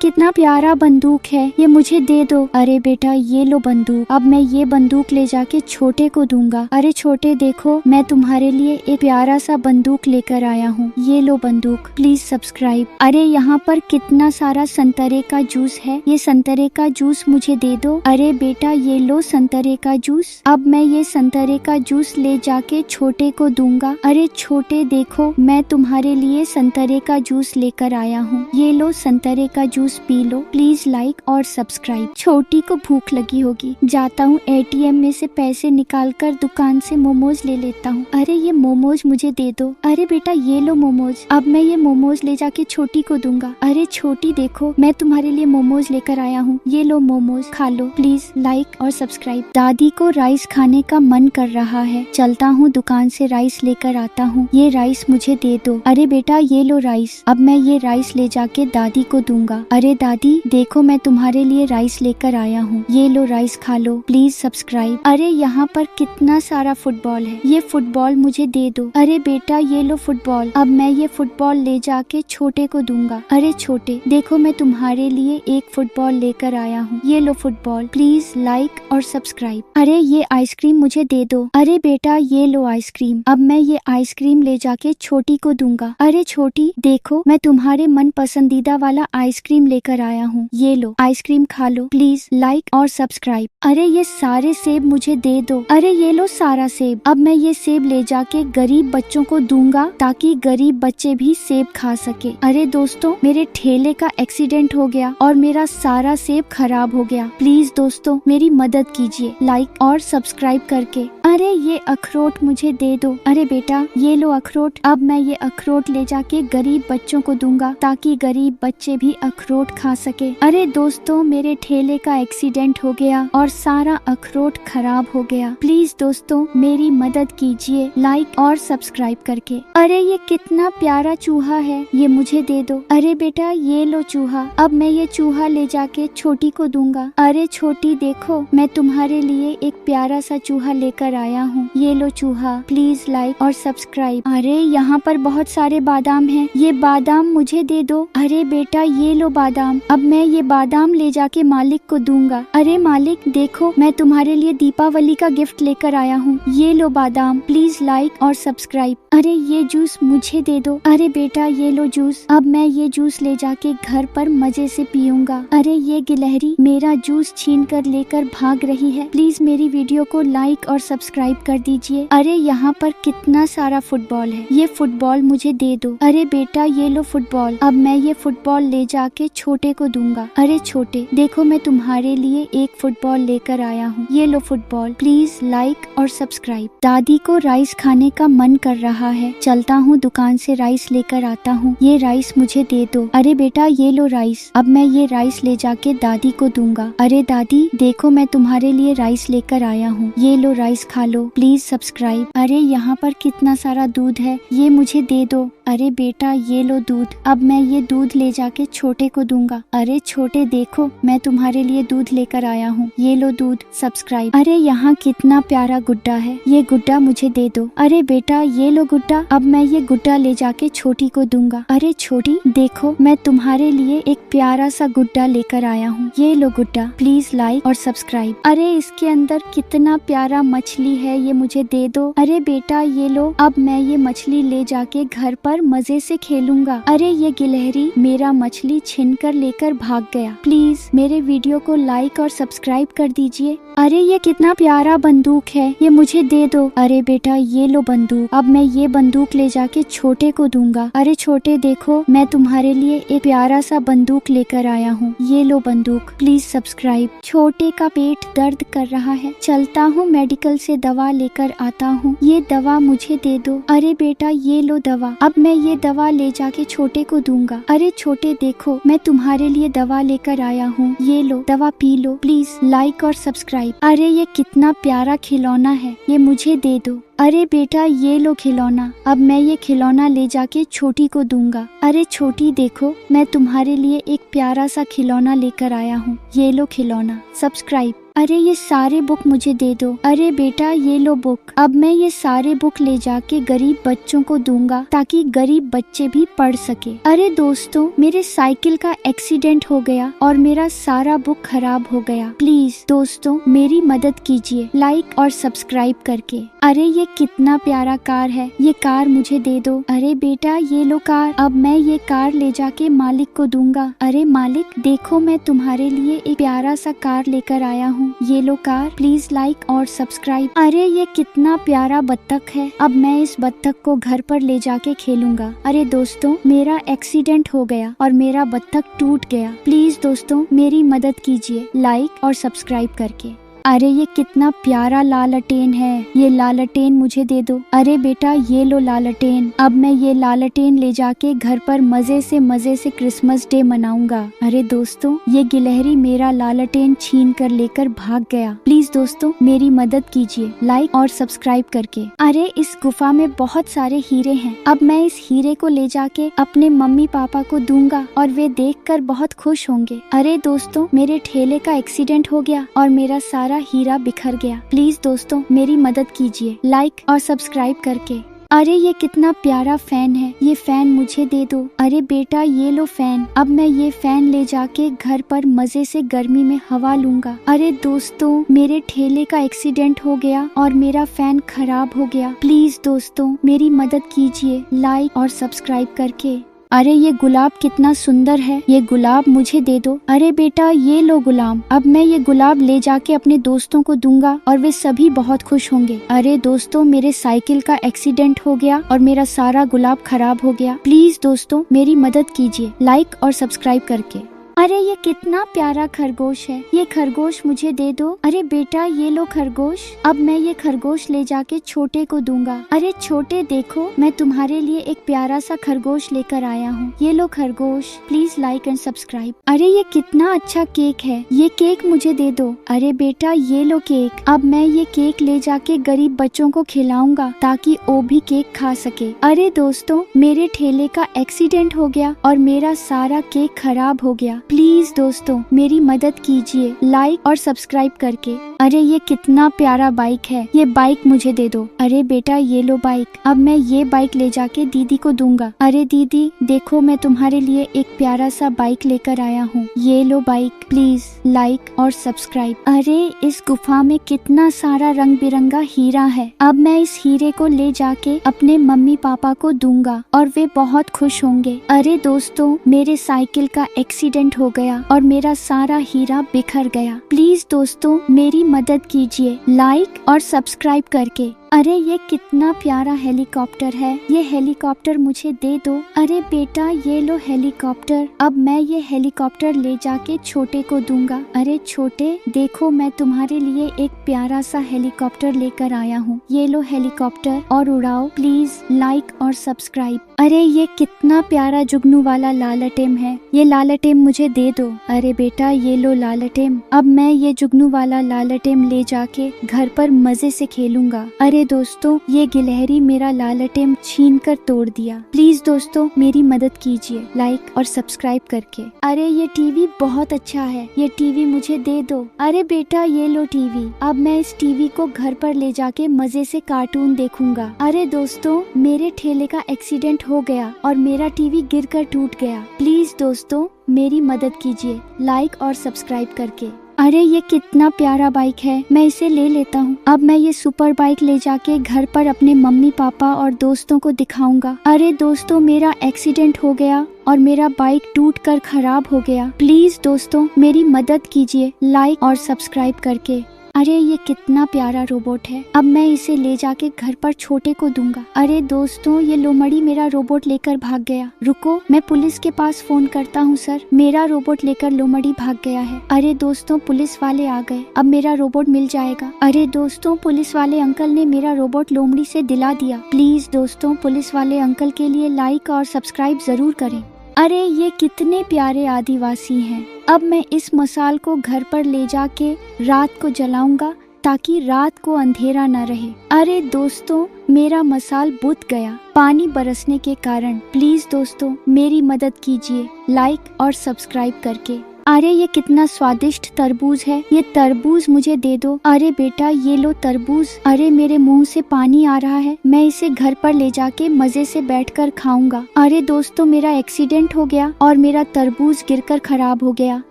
कितना प्यारा बंदूक है, ये मुझे दे दो। अरे बेटा ये लो बंदूक, अब मैं ये बंदूक ले जाके छोटे को दूंगा। अरे छोटे देखो, मैं तुम्हारे लिए एक प्यारा सा बंदूक लेकर आया हूँ, ये लो बंदूक, प्लीज सब्सक्राइब। अरे यहाँ पर कितना सारा संतरे का जूस है, ये संतरे का जूस मुझे दे दो। अरे बेटा ये लो संतरे का जूस, अब मैं ये संतरे का जूस ले जाके छोटे को दूंगा। अरे छोटे देखो, मैं तुम्हारे लिए संतरे का जूस लेकर आया हूँ, ये लो संतरे का juice P low, please like और सब्सक्राइब। छोटी को भूख लगी होगी, जाता हूँ एटीएम में से पैसे निकालकर दुकान से मोमोज ले लेता हूँ। अरे ये मोमोज मुझे दे दो। अरे बेटा ये लो मोमोज, अब मैं ये मोमोज ले जाके छोटी को दूंगा। अरे छोटी देखो, मैं तुम्हारे लिए मोमोज लेकर आया हूँ, ये लो मोमोज, खा लो, प्लीज लाइक और सब्सक्राइब। दादी को राइस खाने का मन कर रहा है, चलता हूँ दुकान से राइस लेकर आता हूँ, ये राइस मुझे दे दो। अरे बेटा ये लो राइस, अब मैं ये राइस ले जाके दादी को दूंगा। अरे दादी देखो, मैं तुम्हारे लिए राइस लेकर आया हूँ, ये लो राइस, खा लो, प्लीज सब्सक्राइब। अरे यहाँ पर कितना सारा फुटबॉल है, ये फुटबॉल मुझे दे दो। अरे बेटा ये लो फुटबॉल, अब मैं ये फुटबॉल ले जाके छोटे को दूंगा। अरे छोटे देखो, मैं तुम्हारे लिए एक फुटबॉल लेकर आया हूँ, ये लो फुटबॉल, प्लीज लाइक और सब्सक्राइब। अरे ये आइसक्रीम मुझे दे दो। अरे बेटा ये लो आइसक्रीम, अब मैं ये आइसक्रीम ले जाके छोटी को दूंगा। अरे छोटी देखो, मैं तुम्हारे मन पसंदीदा वाला आइसक्रीम लेकर आया हूँ, ये लो आइसक्रीम, खा लो, प्लीज लाइक और सब्सक्राइब। अरे ये सारे सेब मुझे दे दो। अरे ये लो सारा सेब, अब मैं ये सेब ले जाके गरीब बच्चों को दूंगा ताकि गरीब बच्चे भी सेब खा सके। अरे दोस्तों, मेरे ठेले का एक्सीडेंट हो गया और मेरा सारा सेब खराब हो गया, प्लीज दोस्तों मेरी मदद कीजिए लाइक और सब्सक्राइब करके। अरे ये अखरोट मुझे दे दो। अरे बेटा ये लो अखरोट, अब मैं ये अखरोट ले जाके गरीब बच्चों को दूंगा ताकि गरीब बच्चे भी अखरोट खा सके। अरे दोस्तों, मेरे ठेले का एक्सीडेंट हो गया और सारा अखरोट खराब हो गया, प्लीज दोस्तों मेरी मदद कीजिए लाइक और सब्सक्राइब करके। अरे ये कितना प्यारा चूहा है, ये मुझे दे दो। अरे बेटा ये लो चूहा, अब मैं ये चूहा ले जाके छोटी को दूंगा। अरे छोटी देखो, मैं तुम्हारे लिए एक प्यारा सा चूहा लेकर आया हूँ, ये लो चूहा, प्लीज लाइक और सब्सक्राइब। अरे यहाँ पर बहुत सारे बादाम हैं, ये बादाम मुझे दे दो। अरे बेटा ये लो बादाम, अब मैं ये बादाम ले जाके मालिक को दूंगा। अरे मालिक देखो, मैं तुम्हारे लिए दीपावली का गिफ्ट लेकर आया हूँ, ये लो बादाम, प्लीज लाइक और सब्सक्राइब। अरे ये जूस मुझे दे दो। अरे बेटा ये लो जूस, अब मैं ये जूस ले जाके घर पर मजे से पीऊंगा। अरे ये गिलहरी मेरा जूस छीन कर लेकर भाग रही है, प्लीज मेरी वीडियो को लाइक और सब्सक्राइब कर दीजिए। अरे यहाँ पर कितना सारा फुटबॉल है, ये फुटबॉल मुझे दे दो। अरे बेटा ये लो फुटबॉल, अब मैं ये फुटबॉल ले जाके छोटे को दूंगा। अरे छोटे देखो, मैं तुम्हारे लिए एक फुटबॉल लेकर आया हूँ, ये लो फुटबॉल, प्लीज लाइक और सब्सक्राइब। दादी को राइस खाने का मन कर रहा है, चलता हूँ दुकान से राइस लेकर आता हूँ, ये राइस मुझे दे दो। अरे बेटा ये लो राइस, अब मैं ये राइस ले जाके दादी को दूंगा। अरे दादी देखो, मैं तुम्हारे लिए राइस लेकर आया हूँ, ये लो राइस, खा लो, प्लीज सब्सक्राइब। अरे यहाँ पर कितना सारा दूध है, ये मुझे दे दो। अरे बेटा ये लो दूध, अब मैं ये दूध ले जाके छोटे को दूंगा। अरे छोटे देखो, मैं तुम्हारे लिए दूध लेकर आया हूँ, ये लो दूध, सब्सक्राइब। अरे यहाँ कितना प्यारा गुड्डा है, ये गुड्डा मुझे दे दो। अरे बेटा ये लो गुड्डा, अब मैं ये गुड्डा ले जाके छोटी को दूंगा। अरे छोटी देखो, मैं तुम्हारे लिए एक प्यारा सा गुड्डा लेकर आया हूँ, ये लो गुड्डा, प्लीज लाइक और सब्सक्राइब। अरे इसके अंदर कितना प्यारा मछली है, ये मुझे दे दो। अरे बेटा ये लो, अब मैं ये मछली ले जाके घर पर मजे से खेलूंगा। अरे ये गिलहरी मेरा मछली छीनकर लेकर भाग गया, प्लीज मेरे वीडियो को लाइक और सब्सक्राइब कर दीजिए। अरे ये कितना प्यारा बंदूक है, ये मुझे दे दो। अरे बेटा ये लो बंदूक, अब मैं ये बंदूक ले जाके छोटे को दूंगा। अरे छोटे देखो, मैं तुम्हारे लिए एक प्यारा सा बंदूक लेकर आया हूँ, ये लो बंदूक, प्लीज सब्सक्राइब। छोटे का पेट दर्द कर रहा है, चलता हूँ मेडिकल से दवा लेकर आता हूँ, ये दवा मुझे दे दो। अरे बेटा ये लो दवा, अब मैं ये दवा ले जाके छोटे को दूंगा। अरे छोटे देखो, मैं तुम्हारे लिए दवा लेकर आया हूँ, ये लो दवा, पी लो, प्लीज लाइक और सब्सक्राइब। अरे ये कितना प्यारा खिलौना है, ये मुझे दे दो। अरे बेटा ये लो खिलौना, अब मैं ये खिलौना ले जाके छोटी को दूंगा। अरे छोटी देखो, मैं तुम्हारे लिए एक प्यारा सा खिलौना लेकर आया हूँ, ये लो खिलौना, सब्सक्राइब। अरे ये सारे बुक मुझे दे दो। अरे बेटा ये लो बुक। अब मैं ये सारे बुक ले जाके गरीब बच्चों को दूंगा ताकि गरीब बच्चे भी पढ़ सके। अरे दोस्तों मेरे साइकिल का एक्सीडेंट हो गया और मेरा सारा बुक खराब हो गया। प्लीज दोस्तों मेरी मदद कीजिए लाइक और सब्सक्राइब करके। अरे ये कितना प्यारा कार है, ये कार मुझे दे दो। अरे बेटा ये लो कार। अब मैं ये कार ले जाके मालिक को दूंगा। अरे मालिक देखो मैं तुम्हारे लिए एक प्यारा सा कार लेकर आया हूँ, ये लो कार। प्लीज लाइक और सब्सक्राइब। अरे ये कितना प्यारा बत्तख है, अब मैं इस बत्तख को घर पर ले जाके खेलूंगा। अरे दोस्तों मेरा एक्सीडेंट हो गया और मेरा बत्तख टूट गया। प्लीज दोस्तों मेरी मदद कीजिए लाइक और सब्सक्राइब करके। अरे ये कितना प्यारा लालटेन है, ये लालटेन मुझे दे दो। अरे बेटा ये लो लालटेन। अब मैं ये लालटेन ले जाके घर पर मजे से क्रिसमस डे मनाऊंगा। अरे दोस्तों ये गिलहरी मेरा लालटेन छीन कर लेकर भाग गया। प्लीज दोस्तों मेरी मदद कीजिए लाइक और सब्सक्राइब करके। अरे इस गुफा में बहुत सारे हीरे हैं, अब मैं इस हीरे को ले जाके अपने मम्मी पापा को दूंगा और वे देखकर बहुत खुश होंगे। अरे दोस्तों मेरे ठेले का एक्सीडेंट हो गया और मेरा सारा हीरा बिखर गया। प्लीज दोस्तों मेरी मदद कीजिए लाइक और सब्सक्राइब करके। अरे ये कितना प्यारा फैन है, ये फैन मुझे दे दो। अरे बेटा ये लो फैन। अब मैं ये फैन ले जाके घर पर मजे से गर्मी में हवा लूंगा। अरे दोस्तों मेरे ठेले का एक्सीडेंट हो गया और मेरा फैन खराब हो गया। प्लीज दोस्तों मेरी मदद कीजिए लाइक और सब्सक्राइब करके। अरे ये गुलाब कितना सुंदर है, ये गुलाब मुझे दे दो। अरे बेटा ये लो गुलाब। अब मैं ये गुलाब ले जाके अपने दोस्तों को दूंगा और वे सभी बहुत खुश होंगे। अरे दोस्तों मेरे साइकिल का एक्सीडेंट हो गया और मेरा सारा गुलाब खराब हो गया। प्लीज दोस्तों मेरी मदद कीजिए लाइक और सब्सक्राइब करके। अरे ये कितना प्यारा खरगोश है, ये खरगोश मुझे दे दो। अरे बेटा ये लो खरगोश। अब मैं ये खरगोश ले जाके छोटे को दूंगा। अरे छोटे देखो मैं तुम्हारे लिए एक प्यारा सा खरगोश लेकर आया हूँ, ये लो खरगोश। Please like and subscribe. अरे ये कितना अच्छा केक है, ये केक मुझे दे दो। अरे बेटा ये लो केक। अब मैं ये केक ले जाके गरीब बच्चों को खिलाऊंगा ताकि वो भी केक खा सके। अरे दोस्तों मेरे ठेले का एक्सीडेंट हो गया और मेरा सारा केक खराब हो गया। प्लीज दोस्तों मेरी मदद कीजिए लाइक और सब्सक्राइब करके। अरे ये कितना प्यारा बाइक है, ये बाइक मुझे दे दो। अरे बेटा ये लो बाइक। अब मैं ये बाइक ले जाके दीदी को दूंगा। अरे दीदी देखो मैं तुम्हारे लिए एक प्यारा सा बाइक लेकर आया हूँ, ये लो बाइक। प्लीज लाइक और सब्सक्राइब। अरे इस गुफा में कितना सारा रंग बिरंगा हीरा है, अब मैं इस हीरे को ले जाके अपने मम्मी पापा को दूंगा और वे बहुत खुश होंगे। अरे दोस्तों मेरे साइकिल का एक्सीडेंट हो गया और मेरा सारा हीरा बिखर गया। प्लीज दोस्तों मेरी मदद कीजिए लाइक और सब्सक्राइब करके। अरे ये कितना प्यारा हेलीकॉप्टर है, ये हेलीकॉप्टर मुझे दे दो। अरे बेटा ये लो हेलीकॉप्टर। अब मैं ये हेलीकॉप्टर ले जाके छोटे को दूंगा। अरे छोटे देखो मैं तुम्हारे लिए एक प्यारा सा हेलीकॉप्टर लेकर आया हूँ, ये लो हेलीकॉप्टर और उड़ाओ। प्लीज लाइक और सब्सक्राइब। अरे ये कितना प्यारा जुगनू वाला लालटेन है, ये लालटेन मुझे दे दो। अरे बेटा ये लो लालटेन। अब मैं ये जुगनू वाला लालटेन ले जाके घर पर मजे से खेलूंगा। अरे दोस्तों ये गिलहरी मेरा लालटेन छीन कर तोड़ दिया। प्लीज दोस्तों मेरी मदद कीजिए लाइक और सब्सक्राइब करके। अरे ये टीवी बहुत अच्छा है, ये टीवी मुझे दे दो। अरे बेटा ये लो टीवी। अब मैं इस टीवी को घर पर ले जाके मजे से कार्टून देखूंगा। अरे दोस्तों मेरे ठेले का एक्सीडेंट हो गया और मेरा टीवी गिरकर टूट गया। प्लीज दोस्तों मेरी मदद कीजिए लाइक और सब्सक्राइब करके। अरे ये कितना प्यारा बाइक है, मैं इसे ले लेता हूँ। अब मैं ये सुपर बाइक ले जाके घर पर अपने मम्मी पापा और दोस्तों को दिखाऊंगा। अरे दोस्तों मेरा एक्सीडेंट हो गया और मेरा बाइक टूट कर खराब हो गया। प्लीज दोस्तों मेरी मदद कीजिए लाइक और सब्सक्राइब करके। अरे ये कितना प्यारा रोबोट है, अब मैं इसे ले जाके घर पर छोटे को दूंगा। अरे दोस्तों ये लोमड़ी मेरा रोबोट लेकर भाग गया। रुको मैं पुलिस के पास फोन करता हूँ। सर मेरा रोबोट लेकर लोमड़ी भाग गया है। अरे दोस्तों पुलिस वाले आ गए, अब मेरा रोबोट मिल जाएगा। अरे दोस्तों पुलिस वाले अंकल ने मेरा रोबोट लोमड़ी से दिला दिया। प्लीज दोस्तों पुलिस वाले अंकल के लिए लाइक और सब्सक्राइब जरूर करें। अरे ये कितने प्यारे आदिवासी हैं। अब मैं इस मसाल को घर पर ले जाके रात को जलाऊंगा ताकि रात को अंधेरा न रहे। अरे दोस्तों मेरा मसाल बुझ गया पानी बरसने के कारण। प्लीज दोस्तों मेरी मदद कीजिए लाइक और सब्सक्राइब करके। अरे ये कितना स्वादिष्ट तरबूज है, ये तरबूज मुझे दे दो। अरे बेटा ये लो तरबूज। अरे मेरे मुंह से पानी आ रहा है, मैं इसे घर पर ले जाके मजे से बैठकर खाऊंगा। अरे दोस्तों मेरा एक्सीडेंट हो गया और मेरा तरबूज गिरकर खराब हो गया।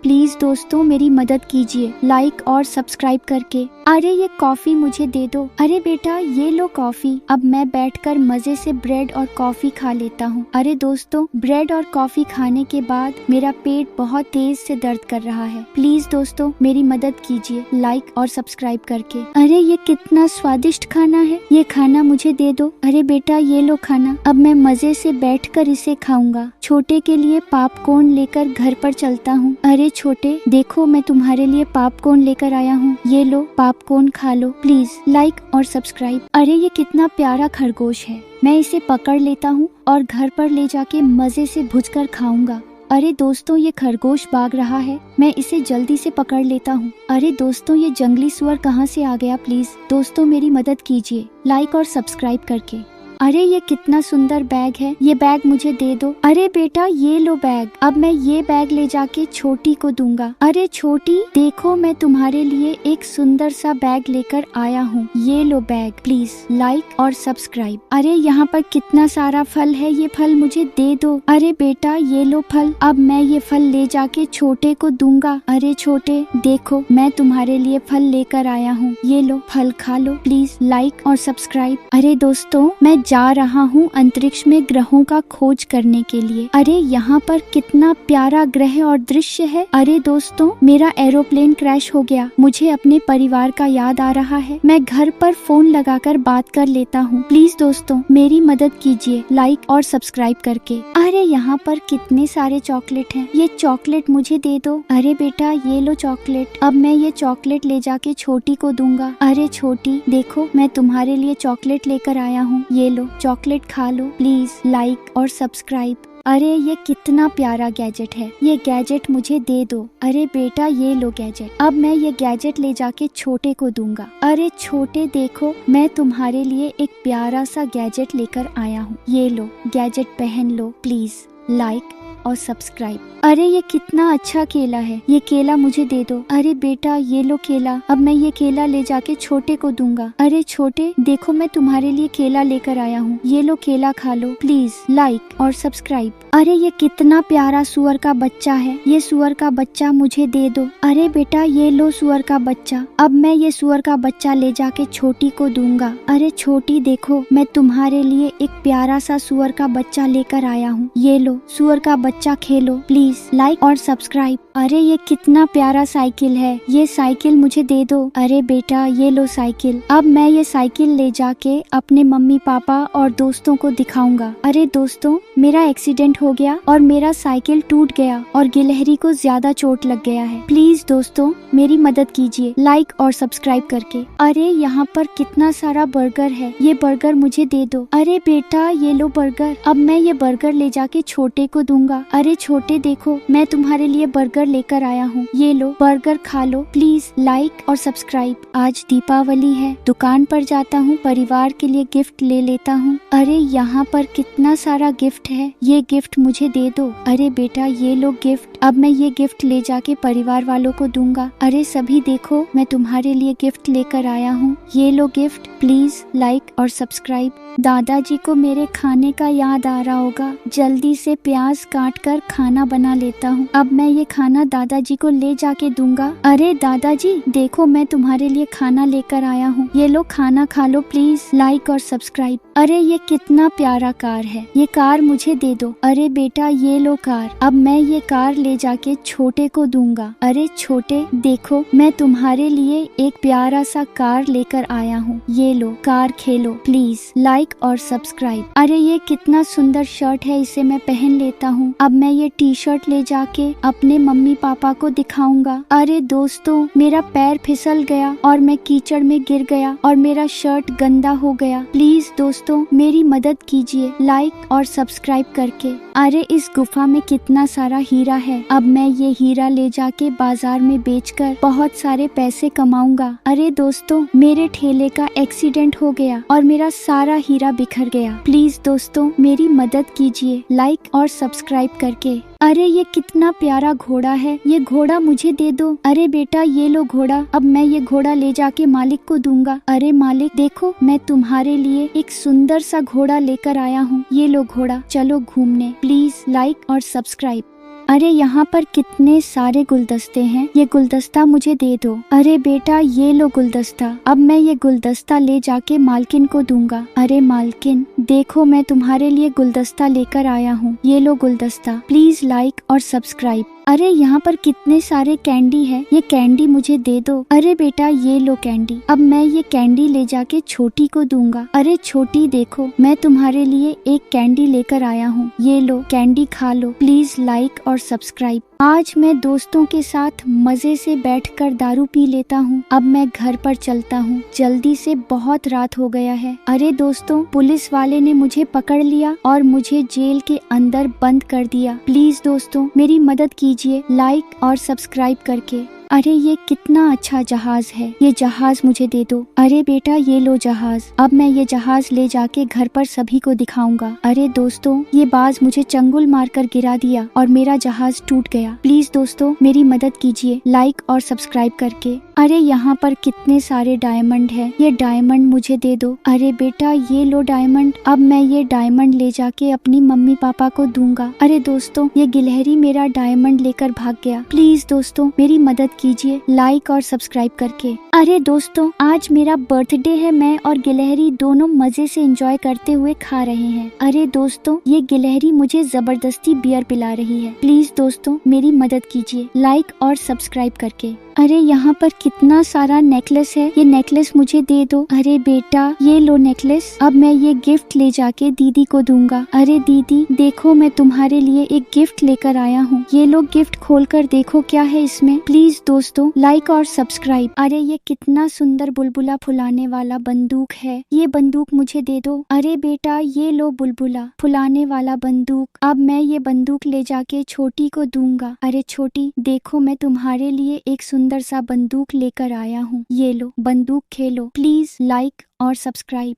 प्लीज दोस्तों मेरी मदद कीजिए लाइक और सब्सक्राइब करके। अरे ये कॉफी मुझे दे दो। अरे बेटा ये लो कॉफी। अब मैं बैठकर मजे से ब्रेड और कॉफी खा लेता हूँ। अरे दोस्तों ब्रेड और कॉफी खाने के बाद मेरा पेट बहुत तेज से दर्द कर रहा है। प्लीज दोस्तों मेरी मदद कीजिए लाइक और सब्सक्राइब करके। अरे ये कितना स्वादिष्ट खाना है, ये खाना मुझे दे दो। अरे बेटा ये लो खाना, अब मैं मजे से बैठकर इसे खाऊंगा। छोटे के लिए पॉपकॉर्न लेकर घर पर चलता हूँ। अरे छोटे देखो मैं तुम्हारे लिए पॉपकॉर्न लेकर आया हूँ, ये लो पॉपकॉर्न खा लो। प्लीज लाइक और सब्सक्राइब। अरे ये कितना प्यारा खरगोश है, मैं इसे पकड़ लेता हूँ और घर पर ले जाके मजे से भुजकर खाऊंगा। अरे दोस्तों ये खरगोश भाग रहा है, मैं इसे जल्दी से पकड़ लेता हूँ। अरे दोस्तों ये जंगली सुअर कहाँ से आ गया, प्लीज दोस्तों मेरी मदद कीजिए लाइक और सब्सक्राइब करके। अरे ये कितना सुंदर बैग है, ये बैग मुझे दे दो। अरे बेटा ये लो बैग, अब मैं ये बैग ले जाके छोटी को दूंगा। अरे छोटी देखो मैं तुम्हारे लिए एक सुंदर सा बैग लेकर आया हूँ, ये लो बैग। प्लीज लाइक और सब्सक्राइब। अरे यहाँ पर कितना सारा फल है, ये फल मुझे दे दो। अरे बेटा ये लो फल, अब मैं ये फल ले जाके छोटे को दूंगा। अरे छोटे देखो मैं तुम्हारे लिए फल लेकर आया हूँ, ये लो फल खा लो। प्लीज लाइक और सब्सक्राइब। अरे दोस्तों मैं जा रहा हूँ अंतरिक्ष में ग्रहों का खोज करने के लिए। अरे यहाँ पर कितना प्यारा ग्रह और दृश्य है। अरे दोस्तों मेरा एरोप्लेन क्रैश हो गया, मुझे अपने परिवार का याद आ रहा है। मैं घर पर फोन लगाकर बात कर लेता हूँ। प्लीज दोस्तों मेरी मदद कीजिए लाइक और सब्सक्राइब करके। अरे यहाँ पर कितने सारे चॉकलेट हैं, ये चॉकलेट मुझे दे दो। अरे बेटा ये लो चॉकलेट, अब मैं ये चॉकलेट ले जाके छोटी को दूंगा। अरे छोटी देखो मैं तुम्हारे लिए चॉकलेट लेकर आया हूँ, ये लो चॉकलेट खा लो। प्लीज लाइक और सब्सक्राइब। अरे ये कितना प्यारा गैजेट है, ये गैजेट मुझे दे दो। अरे बेटा ये लो गैजेट, अब मैं ये गैजेट ले जाके छोटे को दूंगा। अरे छोटे देखो मैं तुम्हारे लिए एक प्यारा सा गैजेट लेकर आया हूँ, ये लो गैजेट पहन लो। प्लीज लाइक और सब्सक्राइब। अरे ये कितना अच्छा केला है, ये केला मुझे दे दो। अरे बेटा ये लो केला, अब मैं ये केला ले जाके छोटे को दूंगा। अरे छोटे देखो मैं तुम्हारे लिए केला लेकर आया हूँ, ये लो केला खा लो। प्लीज लाइक और सब्सक्राइब। अरे ये कितना प्यारा सुअर का बच्चा है, ये सुअर का बच्चा मुझे दे दो। अरे बेटा ये लो सुअर का बच्चा, अब मैं ये सुअर का बच्चा ले जाके छोटी को दूंगा। अरे छोटी देखो मैं तुम्हारे लिए एक प्यारा सा सुअर का बच्चा लेकर आया हूँ, ये लो सुअर का बच्चा खेलो। प्लीज लाइक और सब्सक्राइब। अरे ये कितना प्यारा साइकिल है, ये साइकिल मुझे दे दो। अरे बेटा ये लो साइकिल, अब मैं ये साइकिल ले जाके अपने मम्मी पापा और दोस्तों को दिखाऊंगा। अरे दोस्तों मेरा एक्सीडेंट हो गया और मेरा साइकिल टूट गया और गिलहरी को ज्यादा चोट लग गया है। प्लीज दोस्तों मेरी मदद कीजिए लाइक और सब्सक्राइब करके। अरे यहाँ पर कितना सारा बर्गर है, ये बर्गर मुझे दे दो। अरे बेटा ये लो बर्गर, अब मैं ये बर्गर ले जाके छोटे को दूंगा। अरे छोटे देखो मैं तुम्हारे लिए बर्गर लेकर आया हूँ, ये लो बर्गर खा लो। प्लीज लाइक और सब्सक्राइब। आज दीपावली है, दुकान पर जाता हूँ, परिवार के लिए गिफ्ट ले लेता हूँ। अरे यहाँ पर कितना सारा गिफ्ट है, ये गिफ्ट मुझे दे दो। अरे बेटा ये लो गिफ्ट, अब मैं ये गिफ्ट ले जाके परिवार वालों को दूंगा। अरे सभी देखो मैं तुम्हारे लिए गिफ्ट लेकर आया हूँ, ये लो गिफ्ट। प्लीज लाइक और सब्सक्राइब। दादाजी को मेरे खाने का याद आ रहा होगा, जल्दी से प्याज काट कर खाना बना लेता हूँ। अब मैं ये खाना दादाजी को ले जाके दूंगा। अरे दादाजी देखो मैं तुम्हारे लिए खाना लेकर आया हूँ, ये लो खाना खा लो। प्लीज लाइक और सब्सक्राइब। अरे ये कितना प्यारा कार है, ये कार मुझे दे दो। अरे बेटा ये लो कार, अब मैं ये कार ले जाके छोटे को दूंगा। अरे छोटे देखो मैं तुम्हारे लिए एक प्यारा सा कार लेकर आया हूँ, ये लो कार खेलो। प्लीज लाइक और सब्सक्राइब। अरे ये कितना सुंदर शर्ट है, इसे मैं पहन लेता हूँ। अब मैं ये टी शर्ट ले जाके अपने मम्मी पापा को दिखाऊंगा। अरे दोस्तों मेरा पैर फिसल गया और मैं कीचड़ में गिर गया और मेरा शर्ट गंदा हो गया। प्लीज दोस्तों मेरी मदद कीजिए लाइक और सब्सक्राइब करके। अरे इस गुफा में कितना सारा हीरा है, अब मैं ये हीरा ले जाके बाजार में बेचकर बहुत सारे पैसे कमाऊंगा। अरे दोस्तों, मेरे ठेले का एक्सीडेंट हो गया और मेरा सारा हीरा बिखर गया। प्लीज दोस्तों मेरी मदद कीजिए लाइक और सब्सक्राइब करके। अरे ये कितना प्यारा घोड़ा है, ये घोड़ा मुझे दे दो। अरे बेटा ये लो घोड़ा, अब मैं ये घोड़ा ले जाके मालिक को दूंगा। अरे मालिक देखो, मैं तुम्हारे लिए एक सुंदर सा घोड़ा लेकर आया हूँ। ये लो घोड़ा, चलो घूमने। प्लीज लाइक और सब्सक्राइब। अरे यहाँ पर कितने सारे गुलदस्ते हैं, ये गुलदस्ता मुझे दे दो। अरे बेटा ये लो गुलदस्ता, अब मैं ये गुलदस्ता ले जाके मालकिन को दूंगा। अरे मालकिन देखो, मैं तुम्हारे लिए गुलदस्ता लेकर आया हूँ। ये लो गुलदस्ता, प्लीज लाइक और सब्सक्राइब। अरे यहाँ पर कितने सारे कैंडी है, ये कैंडी मुझे दे दो। अरे बेटा ये लो कैंडी, अब मैं ये कैंडी ले जाके छोटी को दूंगा। अरे छोटी देखो, मैं तुम्हारे लिए एक कैंडी लेकर आया हूँ। ये लो कैंडी खा लो। प्लीज लाइक और सब्सक्राइब। आज मैं दोस्तों के साथ मजे से बैठकर दारू पी लेता हूँ। अब मैं घर पर चलता हूँ, जल्दी से, बहुत रात हो गया है। अरे दोस्तों, पुलिस वाले ने मुझे पकड़ लिया और मुझे जेल के अंदर बंद कर दिया। प्लीज दोस्तों मेरी मदद कीजिए लाइक और सब्सक्राइब करके। अरे ये कितना अच्छा जहाज है, ये जहाज मुझे दे दो। अरे बेटा ये लो जहाज, अब मैं ये जहाज ले जाके घर पर सभी को दिखाऊंगा। अरे दोस्तों, ये बाज मुझे चंगुल मारकर गिरा दिया और मेरा जहाज टूट गया। प्लीज दोस्तों मेरी मदद कीजिए लाइक और सब्सक्राइब करके। अरे यहाँ पर कितने सारे डायमंड है, ये डायमंड मुझे दे दो। अरे बेटा ये लो डायमंड, अब मैं ये डायमंड ले जाके अपनी मम्मी पापा को दूंगा। अरे दोस्तों, ये गिलहरी मेरा डायमंड लेकर भाग गया। प्लीज दोस्तों मेरी मदद कीजिए लाइक और सब्सक्राइब करके। अरे दोस्तों, आज मेरा बर्थडे है, मैं और गिलहरी दोनों मजे से एंजॉय करते हुए खा रहे हैं। अरे दोस्तों, ये गिलहरी मुझे जबरदस्ती बियर पिला रही है। प्लीज दोस्तों मेरी मदद कीजिए लाइक और सब्सक्राइब करके। अरे यहाँ पर कितना सारा नेकलेस है, ये नेकलेस मुझे दे दो। अरे बेटा ये लो नेकलेस, अब मैं ये गिफ्ट ले जाके दीदी को दूंगा। अरे दीदी देखो, मैं तुम्हारे लिए एक गिफ्ट लेकर आया हूँ। ये लो गिफ्ट खोलकर देखो क्या है इसमें। प्लीज दोस्तों लाइक और सब्सक्राइब। अरे ये कितना सुंदर बुलबुला फुलाने वाला बंदूक है, ये बंदूक मुझे दे दो। अरे बेटा ये लो बुलबुला फुलाने वाला बंदूक, अब मैं ये बंदूक ले जाके छोटी को दूंगा। अरे छोटी देखो, मैं तुम्हारे लिए एक सुंदर सा बंदूक लेकर आया हूँ। ये लो बंदूक खेलो। प्लीज लाइक और सब्सक्राइब।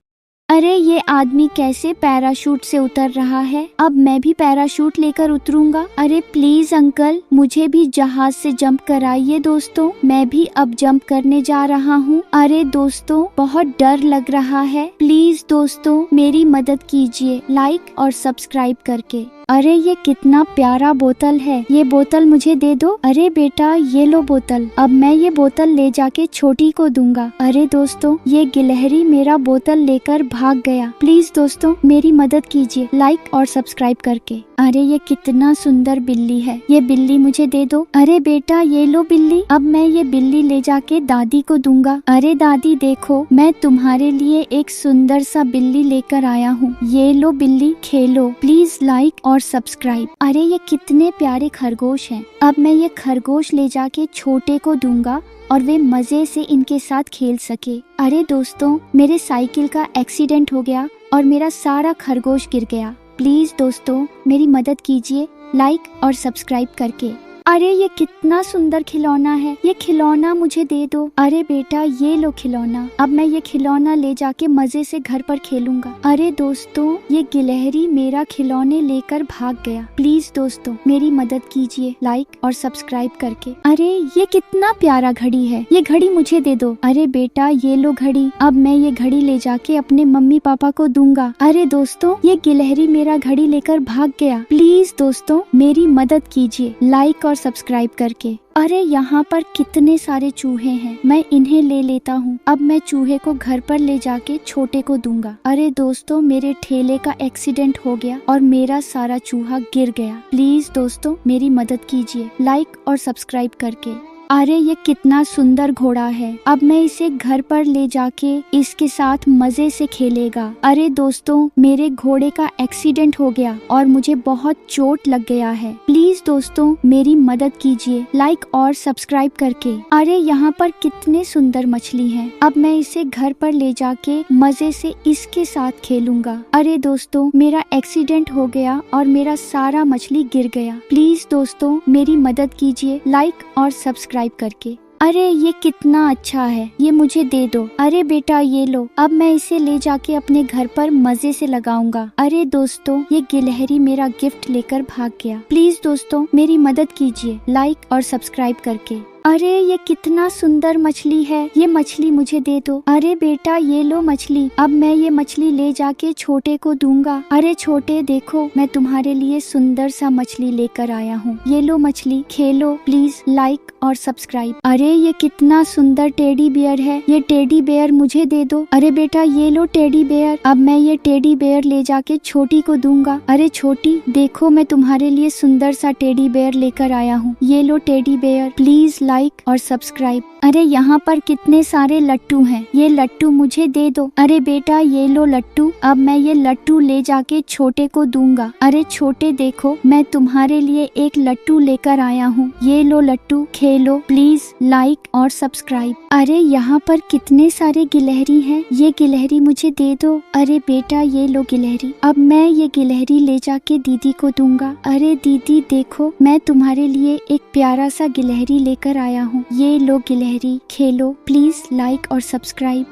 अरे ये आदमी कैसे पैराशूट से उतर रहा है, अब मैं भी पैराशूट लेकर उतरूंगा। अरे प्लीज अंकल मुझे भी जहाज से जंप कराइए दोस्तों, मैं भी अब जंप करने जा रहा हूँ। अरे दोस्तों बहुत डर लग रहा है, प्लीज दोस्तों मेरी मदद कीजिए लाइक और सब्सक्राइब करके। अरे ये कितना प्यारा बोतल है, ये बोतल मुझे दे दो। अरे बेटा ये लो बोतल, अब मैं ये बोतल ले जाके छोटी को दूंगा। अरे दोस्तों, ये गिलहरी मेरा बोतल लेकर भाग गया। प्लीज दोस्तों मेरी मदद कीजिए लाइक और सब्सक्राइब करके। अरे ये कितना सुंदर बिल्ली है, ये बिल्ली मुझे दे दो। अरे बेटा ये लो बिल्ली, अब मैं ये बिल्ली ले जाके दादी को दूंगा। अरे दादी देखो, मैं तुम्हारे लिए एक सुंदर सा बिल्ली लेकर आया हूँ। ये लो बिल्ली खेलो। प्लीज लाइक और सब्सक्राइब। अरे ये कितने प्यारे खरगोश हैं, अब मैं ये खरगोश ले जाके छोटे को दूंगा और वे मजे से इनके साथ खेल सके। अरे दोस्तों, मेरे साइकिल का एक्सीडेंट हो गया और मेरा सारा खरगोश गिर गया। प्लीज दोस्तों मेरी मदद कीजिए लाइक और सब्सक्राइब करके। अरे ये कितना सुंदर खिलौना है, ये खिलौना मुझे दे दो। अरे बेटा ये लो खिलौना, अब मैं ये खिलौना ले जाके मजे से घर पर खेलूंगा। अरे दोस्तों, ये गिलहरी मेरा खिलौने लेकर भाग गया। प्लीज दोस्तों मेरी मदद कीजिए लाइक और सब्सक्राइब करके। अरे ये कितना प्यारा घड़ी है, ये घड़ी मुझे दे दो। अरे बेटा ये लो घड़ी, अब मैं ये घड़ी ले जाके अपने मम्मी पापा को दूंगा। अरे दोस्तों, ये गिलहरी मेरा घड़ी लेकर भाग गया। प्लीज दोस्तों मेरी मदद कीजिए लाइक और सब्सक्राइब करके। अरे यहाँ पर कितने सारे चूहे हैं, मैं इन्हें ले लेता हूँ। अब मैं चूहे को घर पर ले जाके छोटे को दूंगा। अरे दोस्तों, मेरे ठेले का एक्सीडेंट हो गया और मेरा सारा चूहा गिर गया। प्लीज दोस्तों मेरी मदद कीजिए लाइक और सब्सक्राइब करके। अरे ये कितना सुंदर घोड़ा है, अब मैं इसे घर पर ले जाके इसके साथ मजे से खेलेगा। अरे दोस्तों, मेरे घोड़े का एक्सीडेंट हो गया और मुझे बहुत चोट लग गया है। प्लीज दोस्तों मेरी मदद कीजिए लाइक और सब्सक्राइब करके। अरे यहाँ पर कितने सुंदर मछली हैं, अब मैं इसे घर पर ले जाके मजे से इसके साथ खेलूंगा। अरे दोस्तों, मेरा एक्सीडेंट हो गया और मेरा सारा मछली गिर गया। प्लीज दोस्तों मेरी मदद कीजिए लाइक और सब्सक्राइब करके। अरे ये कितना अच्छा है, ये मुझे दे दो। अरे बेटा ये लो, अब मैं इसे ले जाके अपने घर पर मजे से लगाऊंगा। अरे दोस्तों, ये गिलहरी मेरा गिफ्ट लेकर भाग गया। प्लीज दोस्तों मेरी मदद कीजिए लाइक और सब्सक्राइब करके। अरे ये कितना सुंदर मछली है, ये मछली मुझे दे दो। अरे बेटा ये लो मछली, अब मैं ये मछली ले जाके छोटे को दूंगा। अरे छोटे देखो, मैं तुम्हारे लिए सुंदर सा मछली लेकर आया हूँ। ये लो मछली, खेलो। प्लीज लाइक और सब्सक्राइब। अरे ये कितना सुंदर टेडी बेयर है, ये टेडी बेयर मुझे दे दो। अरे बेटा ये लो टेडी बेयर, अब मैं ये टेडी बेयर ले जाके छोटी को दूंगा। अरे छोटी देखो, मैं तुम्हारे लिए सुंदर सा टेडी बेयर लेकर आया हूँ। ये लो टेडी बेयर, प्लीज लाइक और सब्सक्राइब। अरे यहाँ पर कितने सारे लट्टू हैं, ये लट्टू मुझे दे दो। अरे बेटा ये लो लट्टू, अब मैं ये लट्टू ले जाके छोटे को दूंगा। अरे छोटे देखो, मैं तुम्हारे लिए एक लट्टू लेकर आया हूँ। ये लो लट्टू, खेलो। प्लीज लाइक और सब्सक्राइब। अरे यहाँ पर कितने सारे गिलहरी हैं, ये गिलहरी मुझे दे दो। अरे बेटा ये लो गिलहरी, अब मैं ये गिलहरी ले जाके दीदी को दूंगा। अरे दीदी देखो, मैं तुम्हारे लिए एक प्यारा सा गिलहरी लेकर आया हूँ। ये लो गिलहरी, खेलो। प्लीज लाइक और सब्सक्राइब।